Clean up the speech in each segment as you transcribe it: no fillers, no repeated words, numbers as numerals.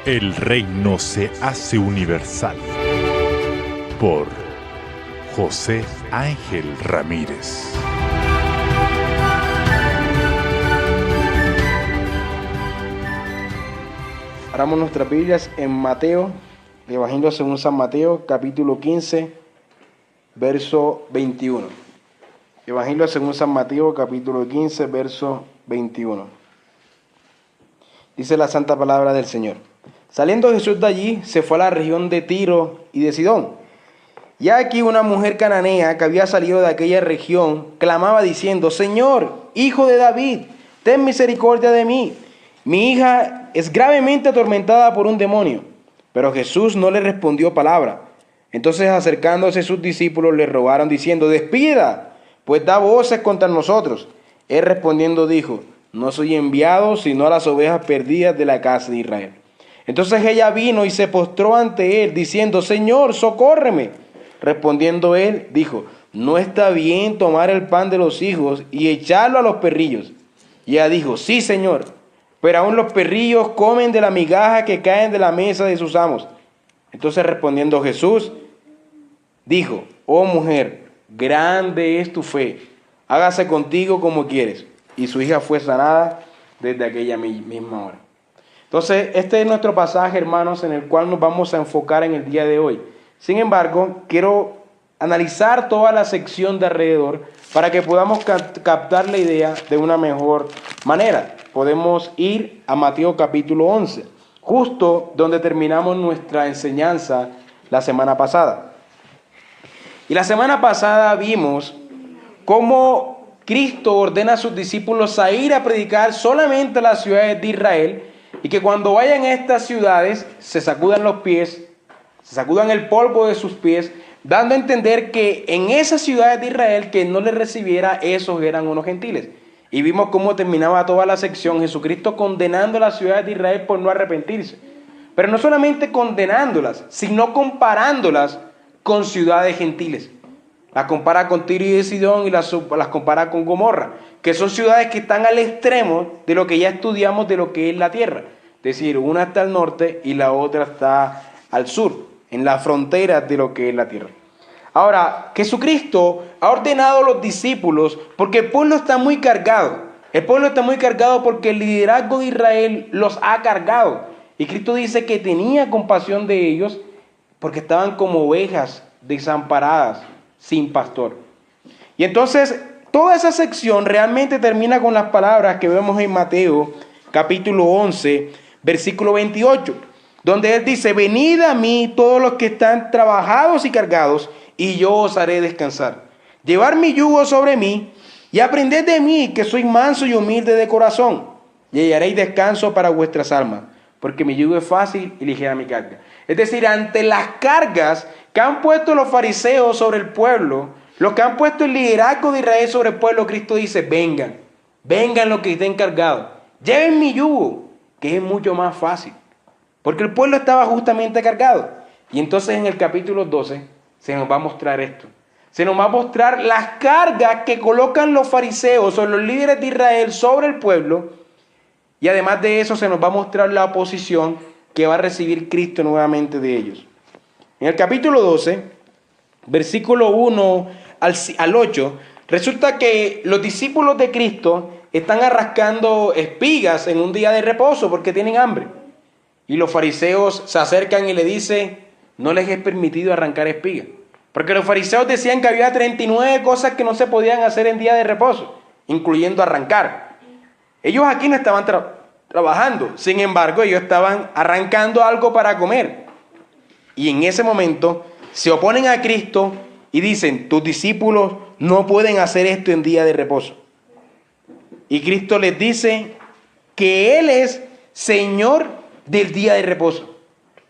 El reino se hace universal por José Ángel Ramírez. Abramos nuestras Biblias en Mateo, el Evangelio según San Mateo, capítulo 15, verso 21. Evangelio según San Mateo, capítulo 15, verso 21. Dice la santa palabra del Señor. Saliendo Jesús de allí, se fue a la región de Tiro y de Sidón. Y aquí una mujer cananea que había salido de aquella región clamaba diciendo: Señor, hijo de David, ten misericordia de mí. Mi hija es gravemente atormentada por un demonio. Pero Jesús no le respondió palabra. Entonces, acercándose sus discípulos, le rogaron diciendo: Despídela, pues da voces contra nosotros. Él respondiendo dijo: No soy enviado sino a las ovejas perdidas de la casa de Israel. Entonces ella vino y se postró ante él, diciendo: Señor, socórreme. Respondiendo él, dijo: No está bien tomar el pan de los hijos y echarlo a los perrillos. Y ella dijo: Sí, Señor, pero aún los perrillos comen de la migaja que caen de la mesa de sus amos. Entonces respondiendo Jesús, dijo: Oh mujer, grande es tu fe, hágase contigo como quieres. Y su hija fue sanada desde aquella misma hora. Entonces, este es nuestro pasaje, hermanos, en el cual nos vamos a enfocar en el día de hoy. Sin embargo, quiero analizar toda la sección de alrededor para que podamos captar la idea de una mejor manera. Podemos ir a Mateo capítulo 11, justo donde terminamos nuestra enseñanza la semana pasada. Y la semana pasada vimos cómo Cristo ordena a sus discípulos a ir a predicar solamente a las ciudades de Israel, y que cuando vayan a estas ciudades se sacudan los pies, se sacudan el polvo de sus pies, dando a entender que en esas ciudades de Israel que no les recibiera, esos eran unos gentiles. Y vimos cómo terminaba toda la sección, Jesucristo condenando a las ciudades de Israel por no arrepentirse. Pero no solamente condenándolas, sino comparándolas con ciudades gentiles. Las compara con Tiro y de Sidón y las compara con Gomorra, que son ciudades que están al extremo de lo que ya estudiamos de lo que es la tierra. Es decir, una está al norte y la otra está al sur, en la frontera de lo que es la tierra. Ahora, Jesucristo ha ordenado a los discípulos porque el pueblo está muy cargado. El pueblo está muy cargado porque el liderazgo de Israel los ha cargado. Y Cristo dice que tenía compasión de ellos porque estaban como ovejas desamparadas, sin pastor. Y entonces, toda esa sección realmente termina con las palabras que vemos en Mateo, capítulo 11, versículo 28, donde Él dice: Venid a mí todos los que están trabajados y cargados, y yo os haré descansar. Llevar mi yugo sobre mí, y aprended de mí, que soy manso y humilde de corazón, y hallaréis descanso para vuestras almas, porque mi yugo es fácil y ligera mi carga. Es decir, ante las cargas que han puesto los fariseos sobre el pueblo, los que han puesto el liderazgo de Israel sobre el pueblo, Cristo dice: vengan los que estén cargados, lleven mi yugo, que es mucho más fácil, porque el pueblo estaba justamente cargado. Y entonces en el capítulo 12 se nos va a mostrar esto, se nos va a mostrar las cargas que colocan los fariseos o los líderes de Israel sobre el pueblo, y además de eso se nos va a mostrar la oposición que va a recibir Cristo nuevamente de ellos. En el capítulo 12, versículo 1 al 8, resulta que los discípulos de Cristo están arrancando espigas en un día de reposo porque tienen hambre. Y los fariseos se acercan y le dicen: no les es permitido arrancar espigas. Porque los fariseos decían que había 39 cosas que no se podían hacer en día de reposo, incluyendo arrancar. Ellos aquí no estaban trabajando, sin embargo ellos estaban arrancando algo para comer. Y en ese momento se oponen a Cristo y dicen: tus discípulos no pueden hacer esto en día de reposo. Y Cristo les dice que Él es Señor del día de reposo.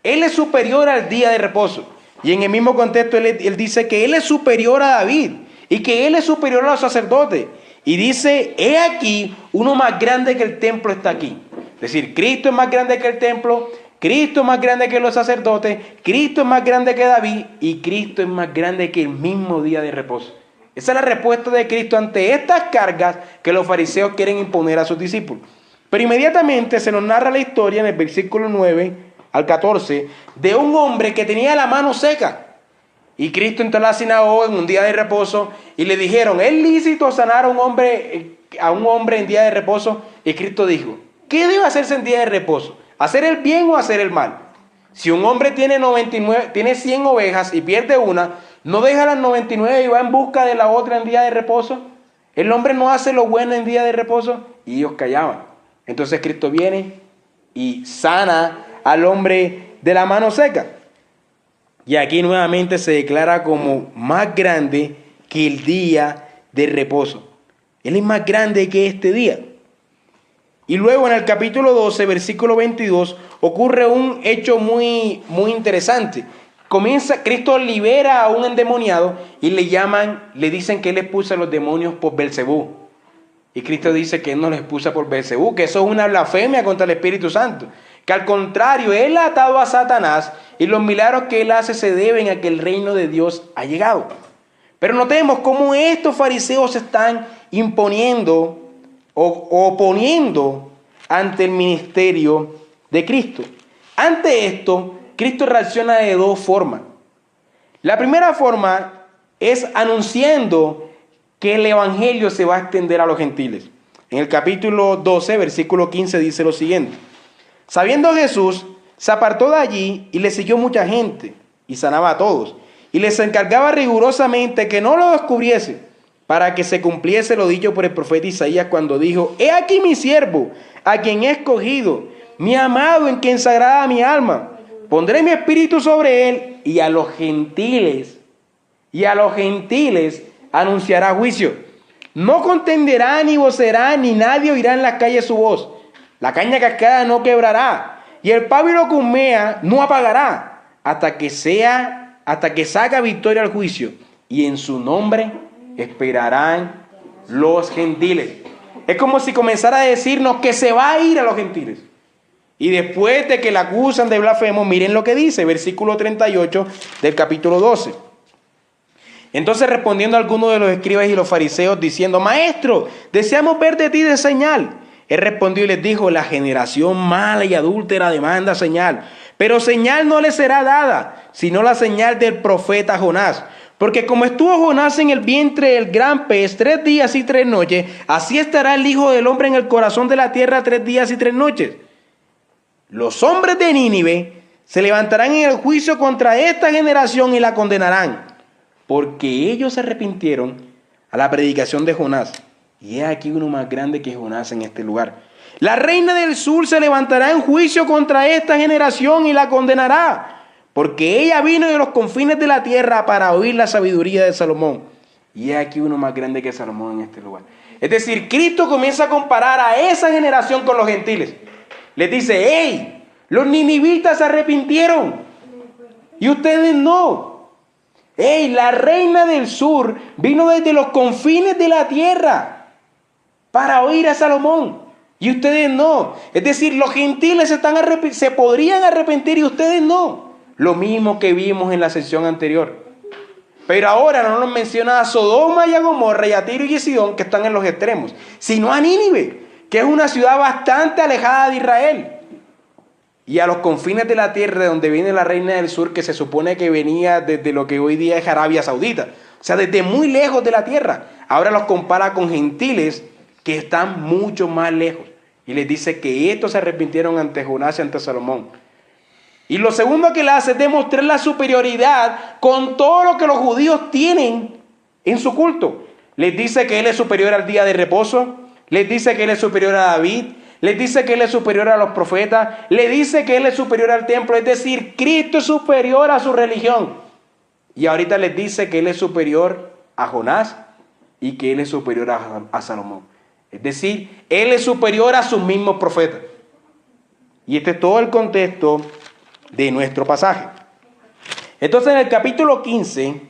Él es superior al día de reposo. Y en el mismo contexto él dice que Él es superior a David y que Él es superior a los sacerdotes. Y dice: he aquí, uno más grande que el templo está aquí. Es decir, Cristo es más grande que el templo, Cristo es más grande que los sacerdotes, Cristo es más grande que David y Cristo es más grande que el mismo día de reposo. Esa es la respuesta de Cristo ante estas cargas que los fariseos quieren imponer a sus discípulos. Pero inmediatamente se nos narra la historia en el versículo 9 al 14, de un hombre que tenía la mano seca. Y Cristo entró a la sinagoga en un día de reposo y le dijeron, ¿es lícito sanar a un hombre en día de reposo? Y Cristo dijo, ¿qué debe hacerse en día de reposo? ¿Hacer el bien o hacer el mal? Si un hombre tiene 100 ovejas y pierde una, ¿no deja las 99 y va en busca de la otra en día de reposo? ¿El hombre no hace lo bueno en día de reposo? Y ellos callaban. Entonces Cristo viene y sana al hombre de la mano seca. Y aquí nuevamente se declara como más grande que el día de reposo. Él es más grande que este día. Y luego en el capítulo 12, versículo 22, ocurre un hecho muy interesante. Cristo libera a un endemoniado y le dicen que él expulsa a los demonios por Belcebú. Y Cristo dice que él no los expulsa por Belcebú, que eso es una blasfemia contra el Espíritu Santo. Que al contrario, él ha atado a Satanás y los milagros que él hace se deben a que el reino de Dios ha llegado. Pero notemos cómo estos fariseos se están imponiendo o oponiendo ante el ministerio de Cristo. Ante esto, Cristo reacciona de dos formas. La primera forma es anunciando que el evangelio se va a extender a los gentiles. En el capítulo 12, versículo 15 dice lo siguiente. Sabiendo Jesús, se apartó de allí y le siguió mucha gente y sanaba a todos. Y les encargaba rigurosamente que no lo descubriese, para que se cumpliese lo dicho por el profeta Isaías cuando dijo, he aquí mi siervo, a quien he escogido, mi amado en quien se agrada mi alma. Pondré mi espíritu sobre él y a los gentiles anunciará juicio. No contenderá ni vocerá, ni nadie oirá en las calles su voz. La caña cascada no quebrará, y el pábilo que humea no apagará, hasta que saca victoria al juicio, y en su nombre esperarán los gentiles. Es como si comenzara a decirnos que se va a ir a los gentiles. Y después de que la acusan de blasfemo, miren lo que dice, versículo 38 del capítulo 12. Entonces respondiendo a algunos de los escribas y los fariseos, diciendo, Maestro, deseamos ver de ti de señal. Él respondió y les dijo, la generación mala y adúltera demanda señal, pero señal no le será dada, sino la señal del profeta Jonás. Porque como estuvo Jonás en el vientre del gran pez 3 días y 3 noches, así estará el Hijo del Hombre en el corazón de la tierra 3 días y 3 noches. Los hombres de Nínive se levantarán en el juicio contra esta generación y la condenarán, porque ellos se arrepintieron a la predicación de Jonás. Y he aquí uno más grande que Jonás en este lugar. La reina del sur se levantará en juicio contra esta generación y la condenará, porque ella vino de los confines de la tierra para oír la sabiduría de Salomón. Y he aquí uno más grande que Salomón en este lugar. Es decir, Cristo comienza a comparar a esa generación con los gentiles. Les dice, hey, los ninivitas se arrepintieron y ustedes no. Hey, la reina del sur vino desde los confines de la tierra para oír a Salomón y ustedes no. Es decir, los gentiles se podrían arrepentir y ustedes no. Lo mismo que vimos en la sección anterior. Pero ahora no nos menciona a Sodoma y a Gomorra y a Tiro y a Sidón, que están en los extremos, sino a Nínive, que es una ciudad bastante alejada de Israel. Y a los confines de la tierra, de donde viene la reina del sur, que se supone que venía desde lo que hoy día es Arabia Saudita. O sea, desde muy lejos de la tierra. Ahora los compara con gentiles que están mucho más lejos. Y les dice que estos se arrepintieron ante Jonás y ante Salomón. Y lo segundo que le hace es demostrar la superioridad con todo lo que los judíos tienen en su culto. Les dice que él es superior al día de reposo. Les dice que él es superior a David. Les dice que él es superior a los profetas. Le dice que él es superior al templo. Es decir, Cristo es superior a su religión. Y ahorita les dice que él es superior a Jonás y que él es superior a Salomón. Es decir, él es superior a sus mismos profetas. Y este es todo el contexto de nuestro pasaje. Entonces en el capítulo 15,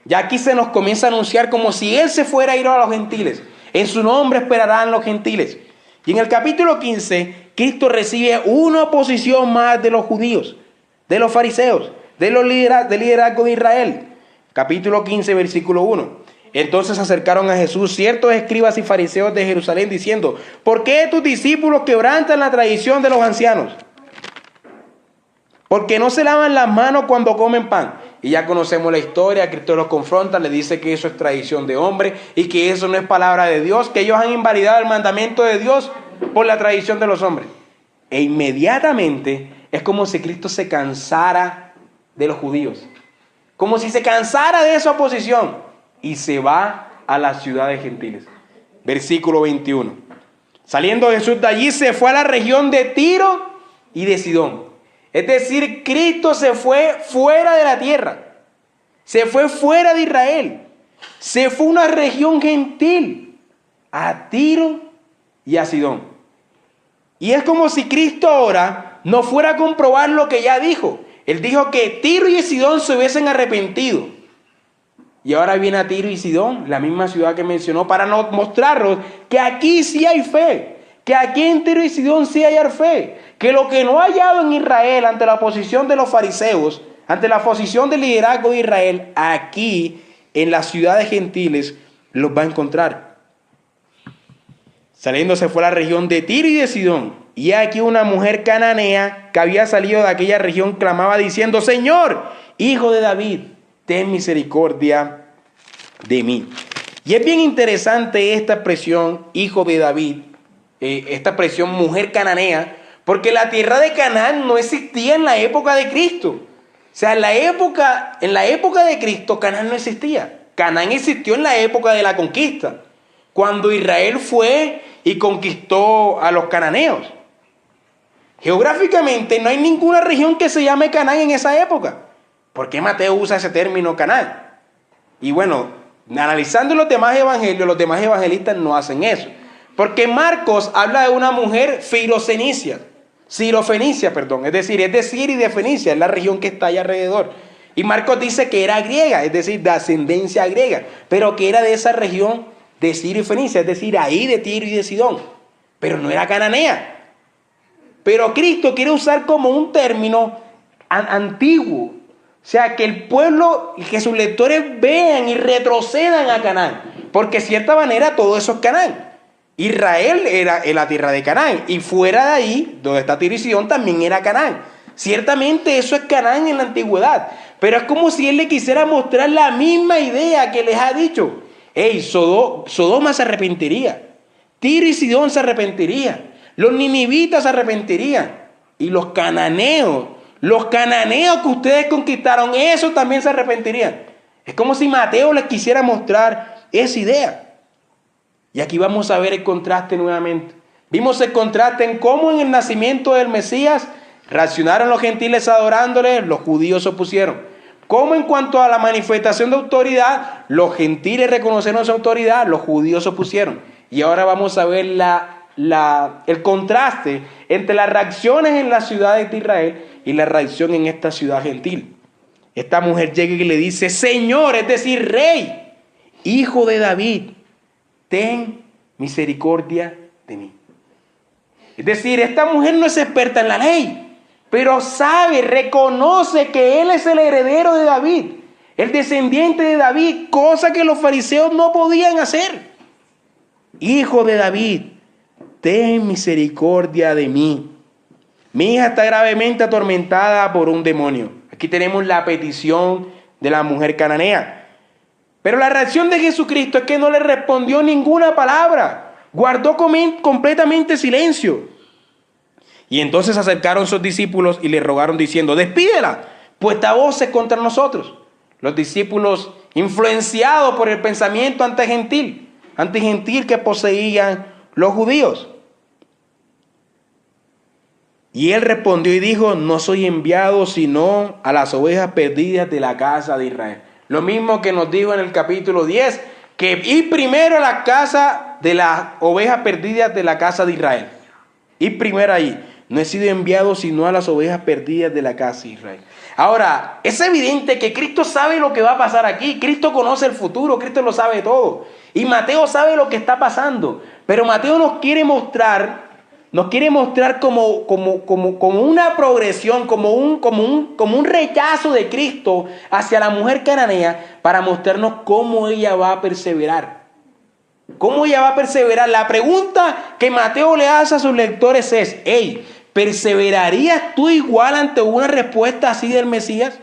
ya aquí se nos comienza a anunciar como si él se fuera a ir a los gentiles. En su nombre esperarán los gentiles. Y en el capítulo 15, Cristo recibe una oposición más de los judíos, de los fariseos, del liderazgo de Israel. Capítulo 15, versículo 1. Entonces se acercaron a Jesús ciertos escribas y fariseos de Jerusalén diciendo, ¿por qué tus discípulos quebrantan la tradición de los ancianos? porque no se lavan las manos cuando comen pan. Y ya conocemos la historia, Cristo los confronta, le dice que eso es tradición de hombre y que eso no es palabra de Dios, que ellos han invalidado el mandamiento de Dios por la tradición de los hombres. E inmediatamente es como si Cristo se cansara de los judíos, como si se cansara de esa oposición y se va a las ciudades gentiles. Versículo 21. Saliendo Jesús de allí, se fue a la región de Tiro y de Sidón. Es decir, Cristo se fue fuera de la tierra, se fue fuera de Israel, se fue a una región gentil, a Tiro y a Sidón. Y es como si Cristo ahora no fuera a comprobar lo que ya dijo. Él dijo que Tiro y Sidón se hubiesen arrepentido. Y ahora viene a Tiro y Sidón, la misma ciudad que mencionó, para mostrarnos que aquí sí hay fe, que aquí en Tiro y Sidón sí hay fe, que lo que no ha hallado en Israel ante la oposición de los fariseos, ante la oposición del liderazgo de Israel, aquí en las ciudades gentiles los va a encontrar. Saliendo se fue a la región de Tiro y de Sidón, y aquí una mujer cananea que había salido de aquella región clamaba diciendo: Señor, Hijo de David, ten misericordia de mí. Y es bien interesante esta expresión, Hijo de David, esta expresión mujer cananea, porque la tierra de Canaán no existía en la época de Cristo. O sea, en la época de Cristo, Canaán no existía. Canaán existió en la época de la conquista, cuando Israel fue y conquistó a los cananeos. Geográficamente no hay ninguna región que se llame Canaán en esa época. ¿Por qué Mateo usa ese término Canaán? Y bueno, analizando los demás evangelios, los demás evangelistas no hacen eso. Porque Marcos habla de una mujer sirofenicia, es decir, es de Siria y de Fenicia, es la región que está allá alrededor. Y Marcos dice que era griega, es decir, de ascendencia griega, pero que era de esa región de Siria y Fenicia, es decir, ahí de Tiro y de Sidón, pero no era cananea. Pero Cristo quiere usar como un término antiguo, o sea, que el pueblo y que sus lectores vean y retrocedan a Canaán, porque de cierta manera todo eso es Canaán. Israel era en la tierra de Canaán, y fuera de ahí, donde está Tiro y Sidón, también era Canaán. Ciertamente eso es Canaán en la antigüedad, pero es como si él le quisiera mostrar la misma idea que les ha dicho. Sodoma se arrepentiría, Tiro y Sidón se arrepentirían, los ninivitas se arrepentirían, y los cananeos que ustedes conquistaron, esos también se arrepentirían. Es como si Mateo les quisiera mostrar esa idea. Y aquí vamos a ver el contraste nuevamente. Vimos el contraste en cómo en el nacimiento del Mesías reaccionaron los gentiles adorándole, los judíos se opusieron. Cómo en cuanto a la manifestación de autoridad, los gentiles reconocieron su autoridad, los judíos se opusieron. Y ahora vamos a ver el contraste entre las reacciones en las ciudades de Israel y la reacción en esta ciudad gentil. Esta mujer llega y le dice: Señor, es decir, Rey, Hijo de David, ten misericordia de mí. Es decir, esta mujer no es experta en la ley, pero reconoce que él es el heredero de David, el descendiente de David, cosa que los fariseos no podían hacer. Hijo de David, ten misericordia de mí. Mi hija está gravemente atormentada por un demonio. Aquí tenemos la petición de la mujer cananea. Pero la reacción de Jesucristo es que no le respondió ninguna palabra. Guardó completamente silencio. Y entonces se acercaron sus discípulos y le rogaron diciendo: despídela, pues esta voz es contra nosotros. Los discípulos, influenciados por el pensamiento antigentil que poseían los judíos. Y él respondió y dijo: no soy enviado sino a las ovejas perdidas de la casa de Israel. Lo mismo que nos dijo en el capítulo 10, que ir primero a la casa de las ovejas perdidas de la casa de Israel. Ir primero ahí. No he sido enviado sino a las ovejas perdidas de la casa de Israel. Ahora, es evidente que Cristo sabe lo que va a pasar aquí. Cristo conoce el futuro, Cristo lo sabe todo. Y Mateo sabe lo que está pasando. Pero Mateo nos quiere mostrar como una progresión, como un rechazo de Cristo hacia la mujer cananea, para mostrarnos cómo ella va a perseverar. ¿Cómo ella va a perseverar? La pregunta que Mateo le hace a sus lectores es: ¿perseverarías tú igual ante una respuesta así del Mesías?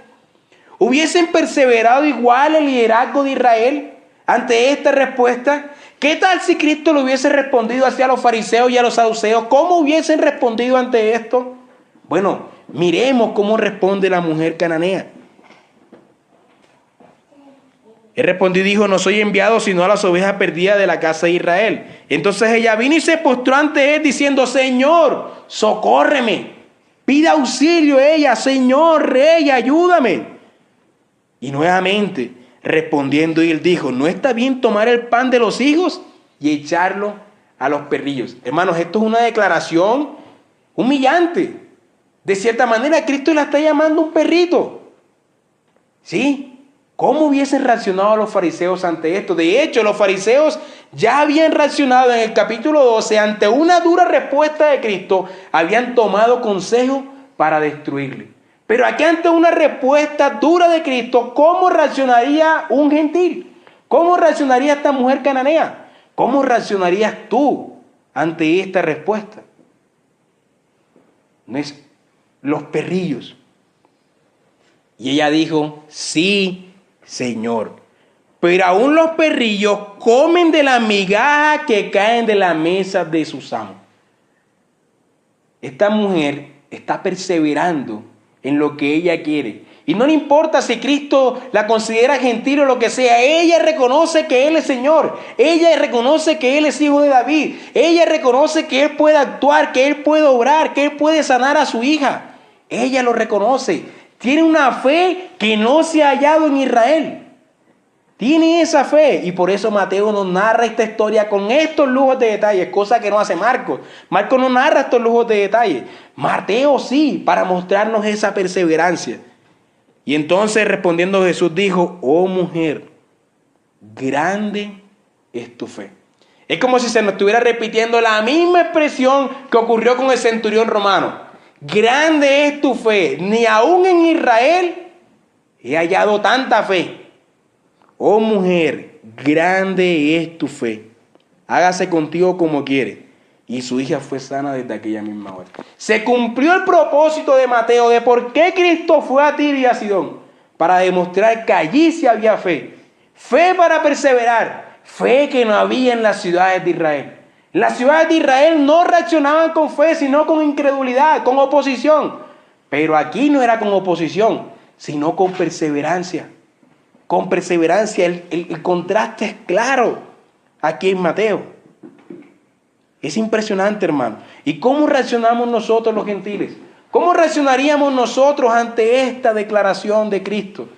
¿Hubiesen perseverado igual el liderazgo de Israel ante esta respuesta? ¿Qué tal si Cristo le hubiese respondido hacia los fariseos y a los saduceos? ¿Cómo hubiesen respondido ante esto? Bueno, miremos cómo responde la mujer cananea. Él respondió y dijo: no soy enviado sino a las ovejas perdidas de la casa de Israel. Entonces ella vino y se postró ante él diciendo: Señor, socórreme. Pide auxilio ella: Señor, rey, ayúdame. Y nuevamente respondiendo él dijo: no está bien tomar el pan de los hijos y echarlo a los perrillos. Hermanos, esto es una declaración humillante. De cierta manera, Cristo la está llamando un perrito. ¿Sí? ¿Cómo hubiesen reaccionado los fariseos ante esto? De hecho, los fariseos ya habían reaccionado en el capítulo 12 ante una dura respuesta de Cristo. Habían tomado consejo para destruirle. Pero aquí, ante una respuesta dura de Cristo, ¿cómo reaccionaría un gentil? ¿Cómo reaccionaría esta mujer cananea? ¿Cómo reaccionarías tú ante esta respuesta? No es los perrillos. Y ella dijo: sí, Señor, pero aún los perrillos comen de la migaja que caen de la mesa de sus amos. Esta mujer está perseverando en lo que ella quiere. Y no le importa si Cristo la considera gentil o lo que sea. Ella reconoce que Él es Señor. Ella reconoce que Él es hijo de David. Ella reconoce que Él puede actuar, que Él puede obrar, que Él puede sanar a su hija. Ella lo reconoce. Tiene una fe que no se ha hallado en Israel. Tiene esa fe. Y por eso Mateo nos narra esta historia con estos lujos de detalles, cosa que no hace Marcos. Marcos no narra estos lujos de detalles. Mateo sí, para mostrarnos esa perseverancia. Y entonces respondiendo Jesús dijo: oh mujer, grande es tu fe. Es como si se nos estuviera repitiendo la misma expresión que ocurrió con el centurión romano. Grande es tu fe, ni aún en Israel he hallado tanta fe. Oh mujer, grande es tu fe. Hágase contigo como quiere. Y su hija fue sana desde aquella misma hora. Se cumplió el propósito de Mateo de por qué Cristo fue a Tiro y a Sidón. Para demostrar que allí sí había fe. Fe para perseverar. Fe que no había en las ciudades de Israel. Las ciudades de Israel no reaccionaban con fe, sino con incredulidad, con oposición. Pero aquí no era con oposición, sino con perseverancia. Con perseverancia. El contraste es claro aquí en Mateo. Es impresionante, hermano. ¿Y cómo reaccionamos nosotros los gentiles? ¿Cómo reaccionaríamos nosotros ante esta declaración de Cristo?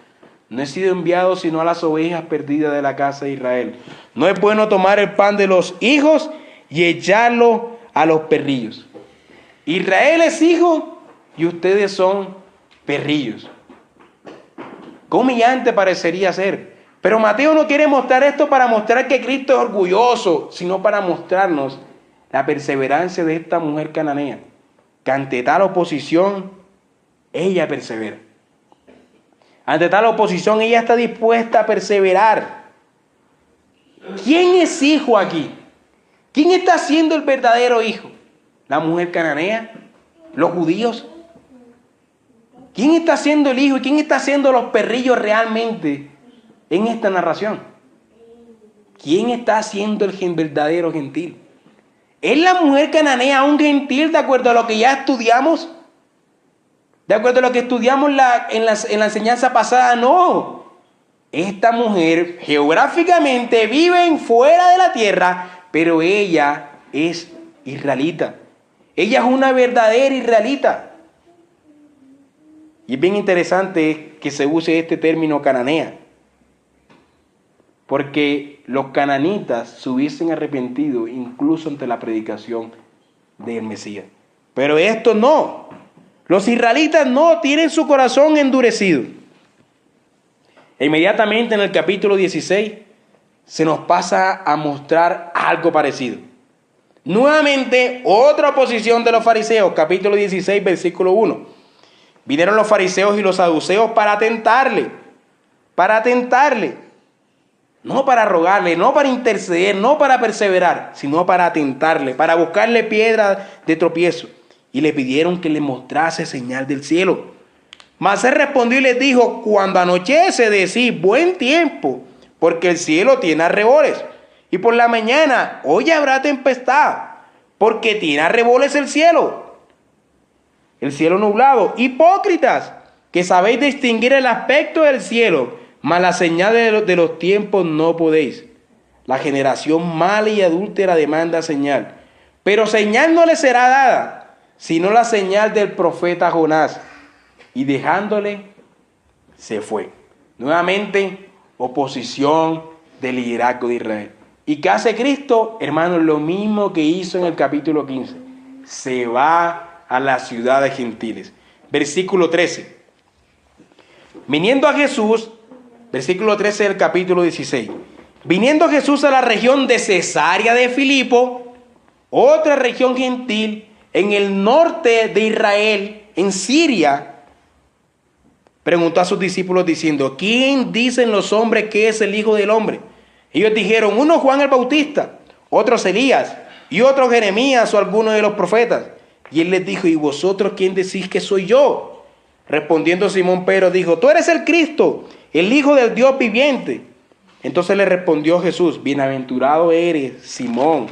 No he sido enviado sino a las ovejas perdidas de la casa de Israel. No es bueno tomar el pan de los hijos y echarlo a los perrillos. Israel es hijo y ustedes son perrillos. Qué humillante parecería ser. Pero Mateo no quiere mostrar esto para mostrar que Cristo es orgulloso, sino para mostrarnos la perseverancia de esta mujer cananea, que ante tal oposición, ella persevera. Ante tal oposición, ella está dispuesta a perseverar. ¿Quién es hijo aquí? ¿Quién está siendo el verdadero hijo? ¿La mujer cananea? ¿Los judíos? ¿Quién está siendo el hijo y quién está siendo los perrillos realmente en esta narración? ¿Quién está siendo el verdadero gentil? ¿Es la mujer cananea un gentil de acuerdo a lo que ya estudiamos? ¿De acuerdo a lo que estudiamos en la enseñanza pasada? No. Esta mujer geográficamente vive fuera de la tierra, pero ella es israelita. Ella es una verdadera israelita. Y es bien interesante que se use este término cananea, porque los cananitas se hubiesen arrepentido incluso ante la predicación del Mesías. Pero estos no. Los israelitas no, tienen su corazón endurecido. E inmediatamente en el capítulo 16 se nos pasa a mostrar algo parecido. Nuevamente otra oposición de los fariseos, capítulo 16, versículo 1. Vinieron los fariseos y los saduceos para tentarle. No para rogarle, no para interceder, no para perseverar, sino para tentarle, para buscarle piedra de tropiezo. y le pidieron que le mostrase señal del cielo. Mas él respondió y les dijo: cuando anochece, decid buen tiempo, porque el cielo tiene arreboles. Y por la mañana, hoy habrá tempestad, porque tiene arreboles el cielo nublado. Hipócritas, que sabéis distinguir el aspecto del cielo, mas la señal de los tiempos no podéis. La generación mala y adúltera demanda señal, pero señal no le será dada, sino la señal del profeta Jonás. Y dejándole, se fue. Nuevamente, oposición del liderazgo de Israel. ¿Y qué hace Cristo? Hermanos, lo mismo que hizo en el capítulo 15. Se va a las ciudades gentiles. Versículo 13. Viniendo a Jesús, versículo 13 del capítulo 16. Viniendo Jesús a la región de Cesarea de Filipo, otra región gentil en el norte de Israel, en Siria, preguntó a sus discípulos diciendo: ¿quién dicen los hombres que es el Hijo del Hombre? Ellos dijeron: uno Juan el Bautista, otros Elías, y otro Jeremías o alguno de los profetas. Y él les dijo: ¿y vosotros quién decís que soy yo? Respondiendo Simón Pedro dijo: tú eres el Cristo, el Hijo del Dios viviente. Entonces le respondió Jesús: bienaventurado eres, Simón,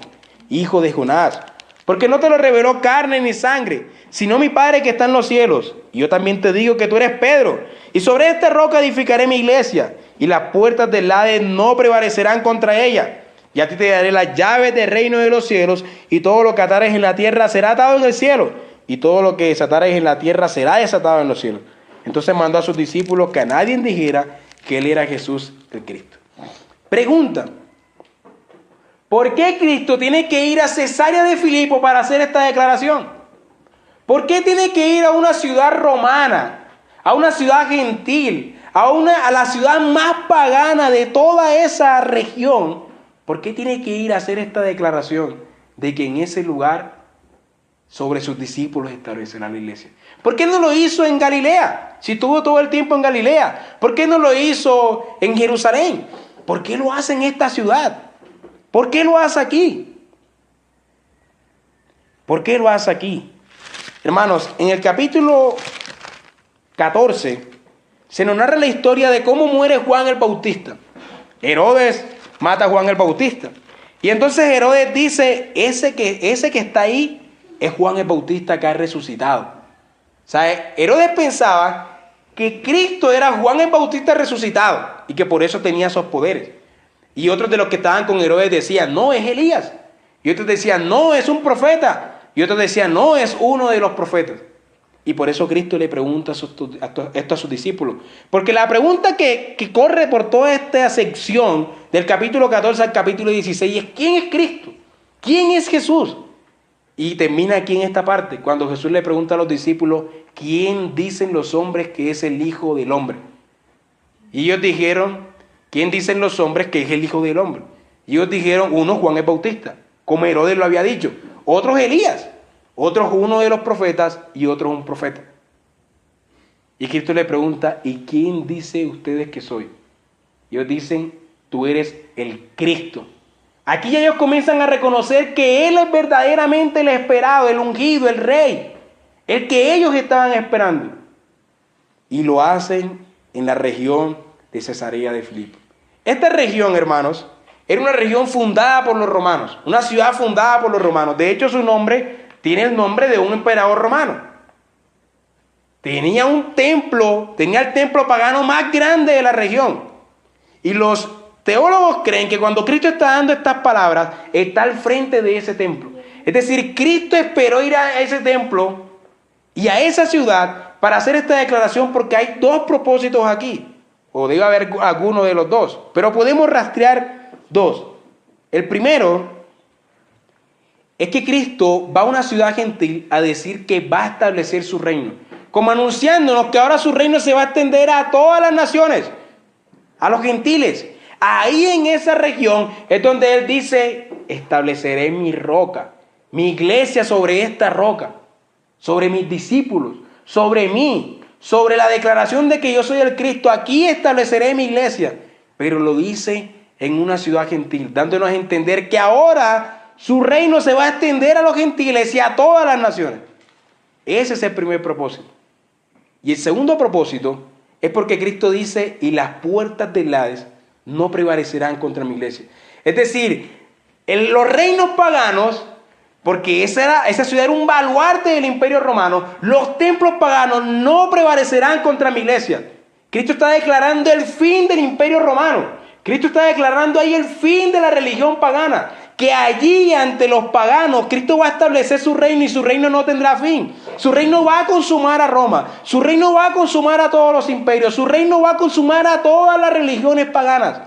hijo de Jonás, porque no te lo reveló carne ni sangre, sino mi Padre que está en los cielos. Y yo también te digo que tú eres Pedro, y sobre esta roca edificaré mi iglesia, y las puertas del Hades no prevalecerán contra ella. Y a ti te daré las llaves del reino de los cielos, y todo lo que atares en la tierra será atado en el cielo, y todo lo que desatares en la tierra será desatado en los cielos. Entonces mandó a sus discípulos que a nadie dijera que él era Jesús el Cristo. Pregunta: ¿por qué Cristo tiene que ir a Cesarea de Filipo para hacer esta declaración? ¿Por qué tiene que ir a una ciudad romana, a una ciudad gentil, a la ciudad más pagana de toda esa región? ¿Por qué tiene que ir a hacer esta declaración de que en ese lugar sobre sus discípulos establecerá la iglesia? ¿Por qué no lo hizo en Galilea, si estuvo todo el tiempo en Galilea? ¿Por qué no lo hizo en Jerusalén? ¿Por qué lo hace en esta ciudad? ¿Por qué lo hace aquí? ¿Por qué lo hace aquí? Hermanos, en el capítulo 14 se nos narra la historia de cómo muere Juan el Bautista. Herodes mata a Juan el Bautista. Y entonces Herodes dice: ese que está ahí es Juan el Bautista que ha resucitado. O sea, Herodes pensaba que Cristo era Juan el Bautista resucitado y que por eso tenía esos poderes. Y otros de los que estaban con Herodes decían: no, es Elías. Y otros decían: no, es un profeta. Y otros decían: no, es uno de los profetas. Y por eso Cristo le pregunta esto a sus discípulos. Porque la pregunta que corre por toda esta sección, del capítulo 14 al capítulo 16, es: ¿quién es Cristo? ¿Quién es Jesús? Y termina aquí en esta parte, cuando Jesús le pregunta a los discípulos: ¿quién dicen los hombres que es el Hijo del Hombre? Y ellos dijeron: ¿quién dicen los hombres que es el Hijo del Hombre? Y ellos dijeron: uno Juan el Bautista, como Herodes lo había dicho. Otros Elías, otros uno de los profetas y otros un profeta. Y Cristo le pregunta: ¿y quién dice ustedes que soy? Y ellos dicen: tú eres el Cristo. Aquí ellos comienzan a reconocer que Él es verdaderamente el esperado, el ungido, el rey, el que ellos estaban esperando. Y lo hacen en la región de Cesarea de Filipo. Esta región, hermanos, era una región fundada por los romanos, una ciudad fundada por los romanos. De hecho, su nombre tiene el nombre de un emperador romano. Tenía el templo pagano más grande de la región. Y los teólogos creen que cuando Cristo está dando estas palabras, está al frente de ese templo. Es decir, Cristo esperó ir a ese templo y a esa ciudad para hacer esta declaración, porque hay dos propósitos aquí. O debe haber alguno de los dos, pero podemos rastrear dos. El primero es que Cristo va a una ciudad gentil a decir que va a establecer su reino, como anunciándonos que ahora su reino se va a extender a todas las naciones, a los gentiles. Ahí en esa región es donde Él dice: estableceré mi roca, mi iglesia sobre esta roca, sobre mis discípulos, sobre mí, sobre la declaración de que yo soy el Cristo. Aquí estableceré mi iglesia. Pero lo dice en una ciudad gentil, dándonos a entender que ahora su reino se va a extender a los gentiles y a todas las naciones. Ese es el primer propósito. Y el segundo propósito es porque Cristo dice, y las puertas del Hades no prevalecerán contra mi iglesia. Es decir, en los reinos paganos, porque esa ciudad era un baluarte del imperio romano, los templos paganos no prevalecerán contra mi iglesia. Cristo está declarando el fin del imperio romano. Cristo está declarando ahí el fin de la religión pagana. Que allí ante los paganos Cristo va a establecer su reino y su reino no tendrá fin. Su reino va a consumar a Roma. Su reino va a consumar a todos los imperios. Su reino va a consumar a todas las religiones paganas.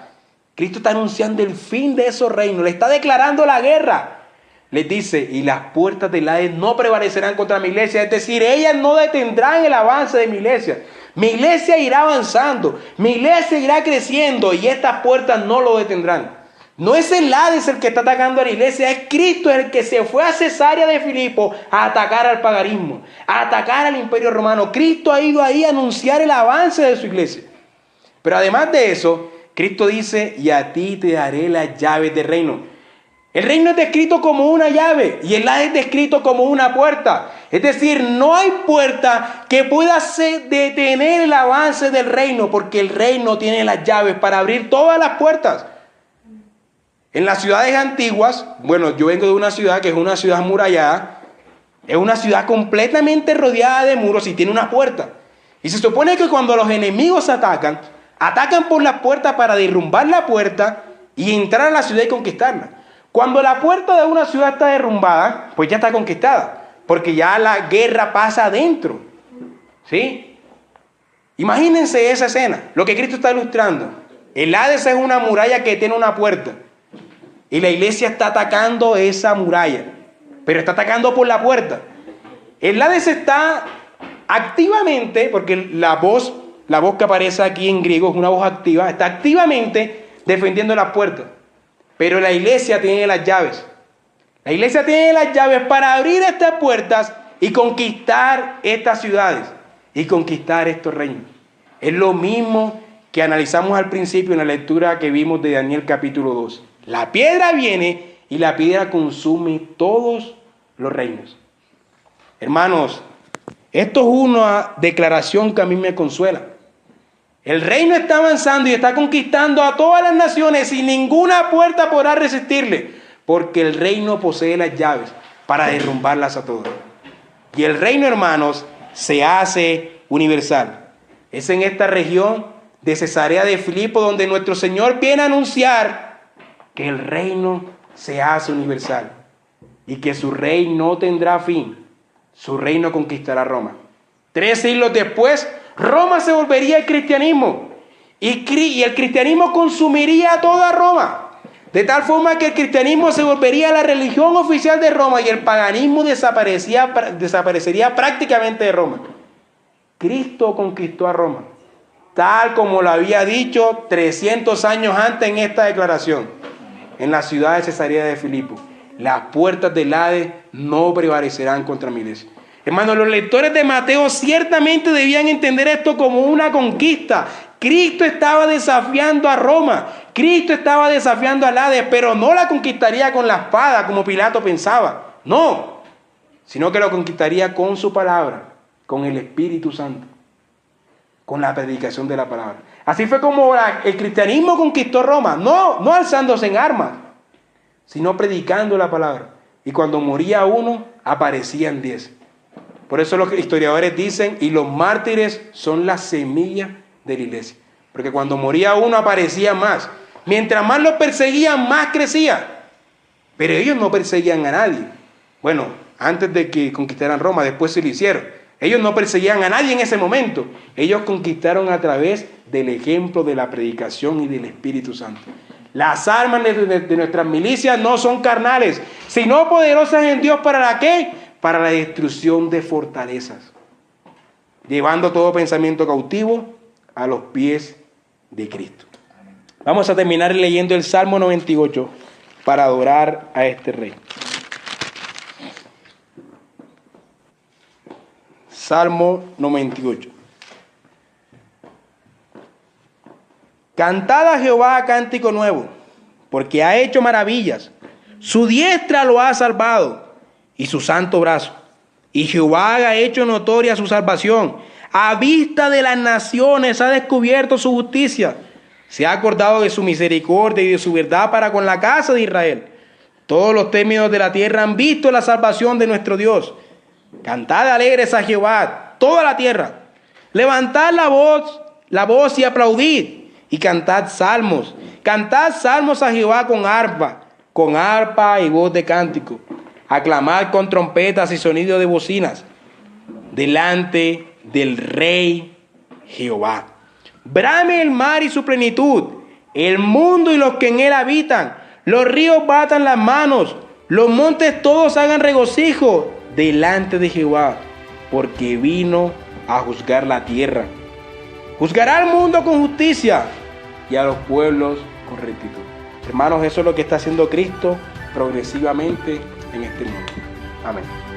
Cristo está anunciando el fin de esos reinos. Le está declarando la guerra. Les dice, y las puertas del Hades no prevalecerán contra mi iglesia. Es decir, ellas no detendrán el avance de mi iglesia. Mi iglesia irá avanzando. Mi iglesia irá creciendo y estas puertas no lo detendrán. No es el Hades el que está atacando a la iglesia, es Cristo el que se fue a Cesarea de Filipo a atacar al paganismo, a atacar al imperio romano. Cristo ha ido ahí a anunciar el avance de su iglesia. Pero además de eso, Cristo dice, y a ti te daré las llaves del reino. El reino es descrito como una llave y el Hades es descrito como una puerta. Es decir, no hay puerta que pueda detener el avance del reino, porque el reino tiene las llaves para abrir todas las puertas. En las ciudades antiguas, bueno, yo vengo de una ciudad que es una ciudad amurallada, es una ciudad completamente rodeada de muros y tiene una puerta. Y se supone que cuando los enemigos atacan por las puertas para derrumbar la puerta y entrar a la ciudad y conquistarla. Cuando la puerta de una ciudad está derrumbada, pues ya está conquistada, porque ya la guerra pasa adentro. ¿Sí? Imagínense esa escena, lo que Cristo está ilustrando. El Hades es una muralla que tiene una puerta. Y la iglesia está atacando esa muralla, pero está atacando por la puerta. El Hades está activamente, porque la voz que aparece aquí en griego es una voz activa, está activamente defendiendo las puertas. Pero la iglesia tiene las llaves. La iglesia tiene las llaves para abrir estas puertas y conquistar estas ciudades y conquistar estos reinos. Es lo mismo que analizamos al principio en la lectura que vimos de Daniel capítulo 2. La piedra viene y la piedra consume todos los reinos. Hermanos, esto es una declaración que a mí me consuela. El reino está avanzando y está conquistando a todas las naciones y ninguna puerta podrá resistirle, porque el reino posee las llaves para derrumbarlas a todas. Y el reino, hermanos, se hace universal. Es en esta región de Cesarea de Filipo donde nuestro Señor viene a anunciar que el reino se hace universal y que su rey no tendrá fin. Su reino conquistará Roma. 3 siglos después, Roma se volvería al cristianismo y el cristianismo consumiría a toda Roma. De tal forma que el cristianismo se volvería la religión oficial de Roma y el paganismo desaparecería prácticamente de Roma. Cristo conquistó a Roma, tal como lo había dicho 300 años antes en esta declaración. En la ciudad de Cesarea de Filipo, las puertas del Hades no prevalecerán contra mi iglesia. Hermanos, los lectores de Mateo ciertamente debían entender esto como una conquista. Cristo estaba desafiando a Roma, Cristo estaba desafiando al Hades, pero no la conquistaría con la espada como Pilato pensaba. No, sino que lo conquistaría con su palabra, con el Espíritu Santo, con la predicación de la palabra. Así fue como el cristianismo conquistó Roma, no alzándose en armas, sino predicando la palabra. Y cuando moría uno, aparecían 10. Por eso los historiadores dicen, y los mártires son la semilla de la iglesia. Porque cuando moría uno, aparecía más. Mientras más los perseguían, más crecía. Pero ellos no perseguían a nadie. Bueno, antes de que conquistaran Roma, después se lo hicieron. Ellos no perseguían a nadie en ese momento. Ellos conquistaron a través del ejemplo de la predicación y del Espíritu Santo. Las armas de nuestras milicias no son carnales, sino poderosas en Dios para la ¿qué? Para la destrucción de fortalezas, llevando todo pensamiento cautivo a los pies de Cristo. Vamos a terminar leyendo el Salmo 98 para adorar a este Rey. Salmo 98. Cantad a Jehová cántico nuevo, porque ha hecho maravillas. Su diestra lo ha salvado, y su santo brazo, y Jehová ha hecho notoria su salvación. A vista de las naciones ha descubierto su justicia. Se ha acordado de su misericordia y de su verdad para con la casa de Israel. Todos los términos de la tierra han visto la salvación de nuestro Dios. Cantad alegres a Jehová, toda la tierra. Levantad la voz y aplaudid, y cantad salmos. Cantad salmos a Jehová con arpa y voz de cántico. Aclamad con trompetas y sonido de bocinas, delante del Rey Jehová. Brame el mar y su plenitud, el mundo y los que en él habitan. Los ríos batan las manos, los montes todos hagan regocijo delante de Jehová, porque vino a juzgar la tierra. Juzgará al mundo con justicia y a los pueblos con rectitud. Hermanos, eso es lo que está haciendo Cristo progresivamente en este mundo. Amén.